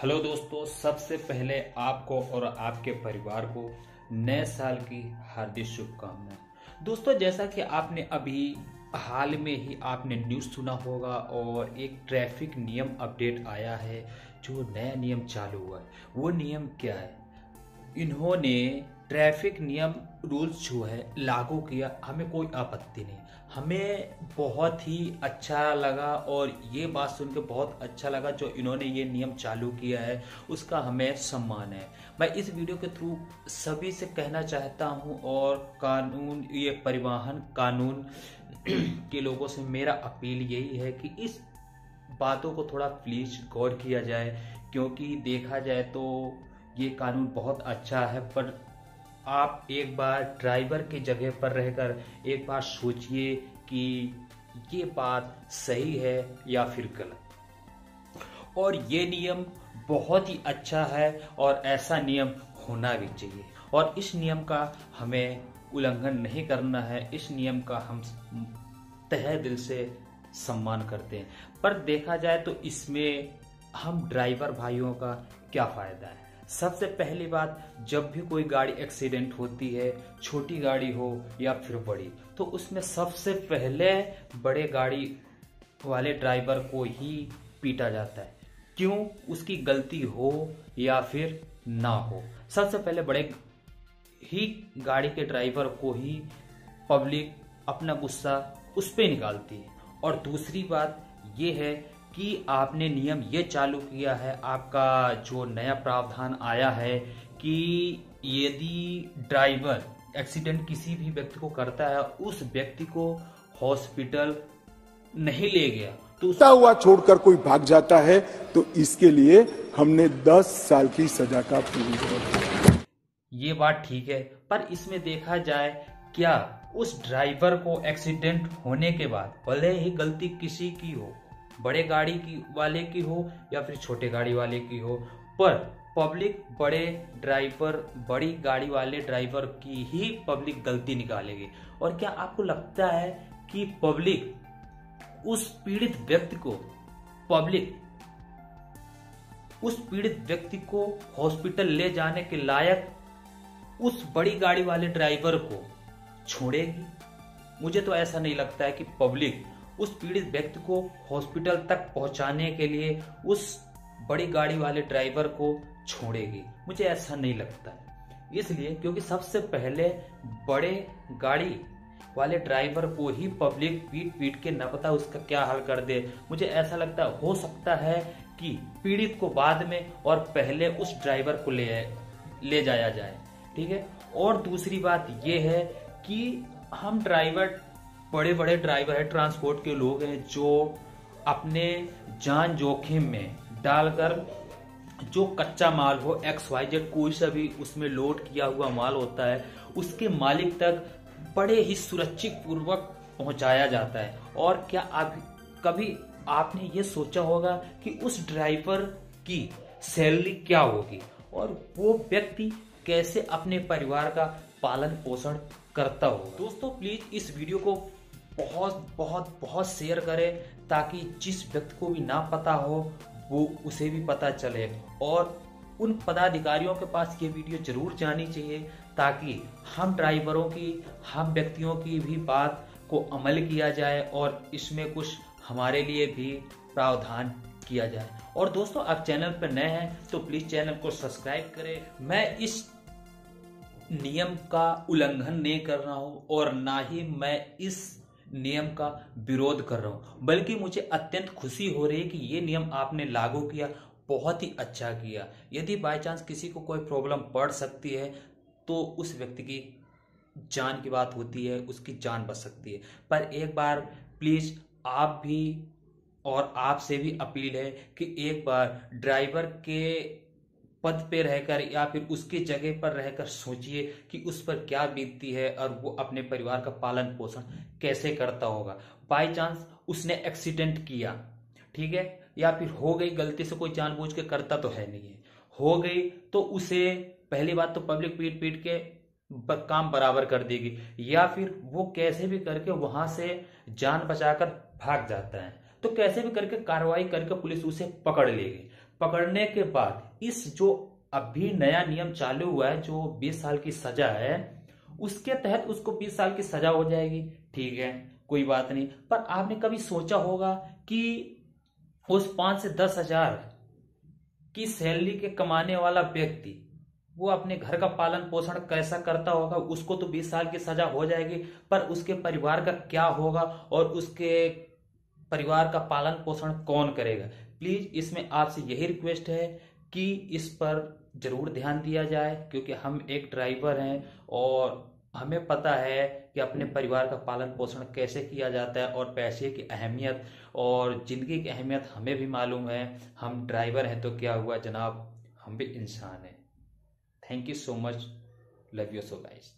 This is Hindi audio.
हेलो दोस्तों, सबसे पहले आपको और आपके परिवार को नए साल की हार्दिक शुभकामनाएं। दोस्तों, जैसा कि आपने अभी हाल में ही आपने न्यूज़ सुना होगा और एक ट्रैफिक नियम अपडेट आया है। जो नया नियम चालू हुआ है वो नियम क्या है? इन्होंने ट्रैफिक नियम रूल्स जो है लागू किया, हमें कोई आपत्ति नहीं। हमें बहुत ही अच्छा लगा और ये बात सुन के बहुत अच्छा लगा जो इन्होंने ये नियम चालू किया है, उसका हमें सम्मान है। मैं इस वीडियो के थ्रू सभी से कहना चाहता हूँ और कानून, ये परिवहन कानून के लोगों से मेरा अपील यही है कि इस बातों को थोड़ा प्लीज गौर किया जाए, क्योंकि देखा जाए तो ये कानून बहुत अच्छा है। पर आप एक बार ड्राइवर की जगह पर रहकर एक बार सोचिए कि ये बात सही है या फिर गलत। और ये नियम बहुत ही अच्छा है और ऐसा नियम होना भी चाहिए और इस नियम का हमें उल्लंघन नहीं करना है। इस नियम का हम तहे दिल से सम्मान करते हैं। पर देखा जाए तो इसमें हम ड्राइवर भाइयों का क्या फायदा है? सबसे पहली बात, जब भी कोई गाड़ी एक्सीडेंट होती है, छोटी गाड़ी हो या फिर बड़ी, तो उसमें सबसे पहले बड़े गाड़ी वाले ड्राइवर को ही पीटा जाता है। क्यों? उसकी गलती हो या फिर ना हो, सबसे पहले बड़े ही गाड़ी के ड्राइवर को ही पब्लिक अपना गुस्सा उस पे निकालती है। और दूसरी बात ये है कि आपने नियम ये चालू किया है, आपका जो नया प्रावधान आया है कि यदि ड्राइवर एक्सीडेंट किसी भी व्यक्ति को करता है, उस व्यक्ति को हॉस्पिटल नहीं ले गया तो हुआ छोड़कर कोई भाग जाता है तो इसके लिए हमने 10 साल की सजा का प्रावधान। ये बात ठीक है, पर इसमें देखा जाए क्या उस ड्राइवर को एक्सीडेंट होने के बाद, भले ही गलती किसी की हो, बड़े गाड़ी की वाले की हो या फिर छोटे गाड़ी वाले की हो, पर पब्लिक बड़े ड्राइवर, बड़ी गाड़ी वाले ड्राइवर की ही पब्लिक गलती निकालेगी? और क्या आपको लगता है कि पब्लिक उस पीड़ित व्यक्ति को हॉस्पिटल ले जाने के लायक उस बड़ी गाड़ी वाले ड्राइवर को छोड़ेगी? मुझे तो ऐसा नहीं लगता है कि पब्लिक उस पीड़ित व्यक्ति को हॉस्पिटल तक पहुंचाने के लिए उस बड़ी गाड़ी वाले ड्राइवर को छोड़ेगी। मुझे ऐसा नहीं लगता है। इसलिए क्योंकि सबसे पहले बड़े गाड़ी वाले ड्राइवर को ही पब्लिक पीट पीट के न पता उसका क्या हाल कर दे। मुझे ऐसा लगता है, हो सकता है कि पीड़ित को बाद में और पहले उस ड्राइवर को ले जाया जाए। ठीक है। और दूसरी बात यह है कि हम ड्राइवर, बड़े बड़े ड्राइवर है, ट्रांसपोर्ट के लोग हैं जो अपने जान जोखिम में डालकर जो कच्चा माल हो, XYZ कोई सा भी उसमें लोड किया हुआ माल होता है, उसके मालिक तक बड़े ही सुरक्षित पूर्वक पहुंचाया जाता है। और क्या कभी आपने ये सोचा होगा कि उस ड्राइवर की सैलरी क्या होगी और वो व्यक्ति कैसे अपने परिवार का पालन पोषण करता होगा? दोस्तों, प्लीज इस वीडियो को बहुत बहुत बहुत शेयर करें ताकि जिस व्यक्ति को भी ना पता हो वो उसे भी पता चले। और उन पदाधिकारियों के पास ये वीडियो जरूर जानी चाहिए ताकि हम ड्राइवरों की, हम व्यक्तियों की भी बात को अमल किया जाए और इसमें कुछ हमारे लिए भी प्रावधान किया जाए। और दोस्तों, आप चैनल पर नए हैं तो प्लीज चैनल को सब्सक्राइब करें। मैं इस नियम का उल्लंघन नहीं कर रहा हूं और ना ही मैं इस नियम का विरोध कर रहा हूं, बल्कि मुझे अत्यंत खुशी हो रही है कि ये नियम आपने लागू किया, बहुत ही अच्छा किया। यदि बाय चांस किसी को कोई प्रॉब्लम पड़ सकती है तो उस व्यक्ति की जान की बात होती है, उसकी जान बच सकती है। पर एक बार प्लीज आप भी और आपसे भी अपील है कि एक बार ड्राइवर के पद पे रहकर या फिर उसकी जगह पर रहकर सोचिए कि उस पर क्या बीतती है और वो अपने परिवार का पालन पोषण कैसे करता होगा। बाय चांस उसने एक्सीडेंट किया, ठीक है, या फिर हो गई गलती से, कोई जानबूझ के करता तो है नहीं है, हो गई तो उसे पहली बात तो पब्लिक पीट पीट के काम बराबर कर देगी, या फिर वो कैसे भी करके वहां से जान बचाकर भाग जाता है तो कैसे भी करके कार्रवाई करके पुलिस उसे पकड़ लेगी। पकड़ने के बाद इस जो अभी नया नियम चालू हुआ है जो 20 साल की सजा है, उसके तहत उसको 20 साल की सजा हो जाएगी। ठीक है, कोई बात नहीं। पर आपने कभी सोचा होगा कि उस 5 से 10 हजार की सैलरी के कमाने वाला व्यक्ति वो अपने घर का पालन पोषण कैसा करता होगा? उसको तो 20 साल की सजा हो जाएगी, पर उसके परिवार का क्या होगा और उसके परिवार का पालन पोषण कौन करेगा? प्लीज इसमें आपसे यही रिक्वेस्ट है कि इस पर जरूर ध्यान दिया जाए, क्योंकि हम एक ड्राइवर हैं और हमें पता है कि अपने परिवार का पालन पोषण कैसे किया जाता है और पैसे की अहमियत और जिंदगी की अहमियत हमें भी मालूम है। हम ड्राइवर हैं तो क्या हुआ जनाब, हम भी इंसान हैं। Thank you so much, love you so guys.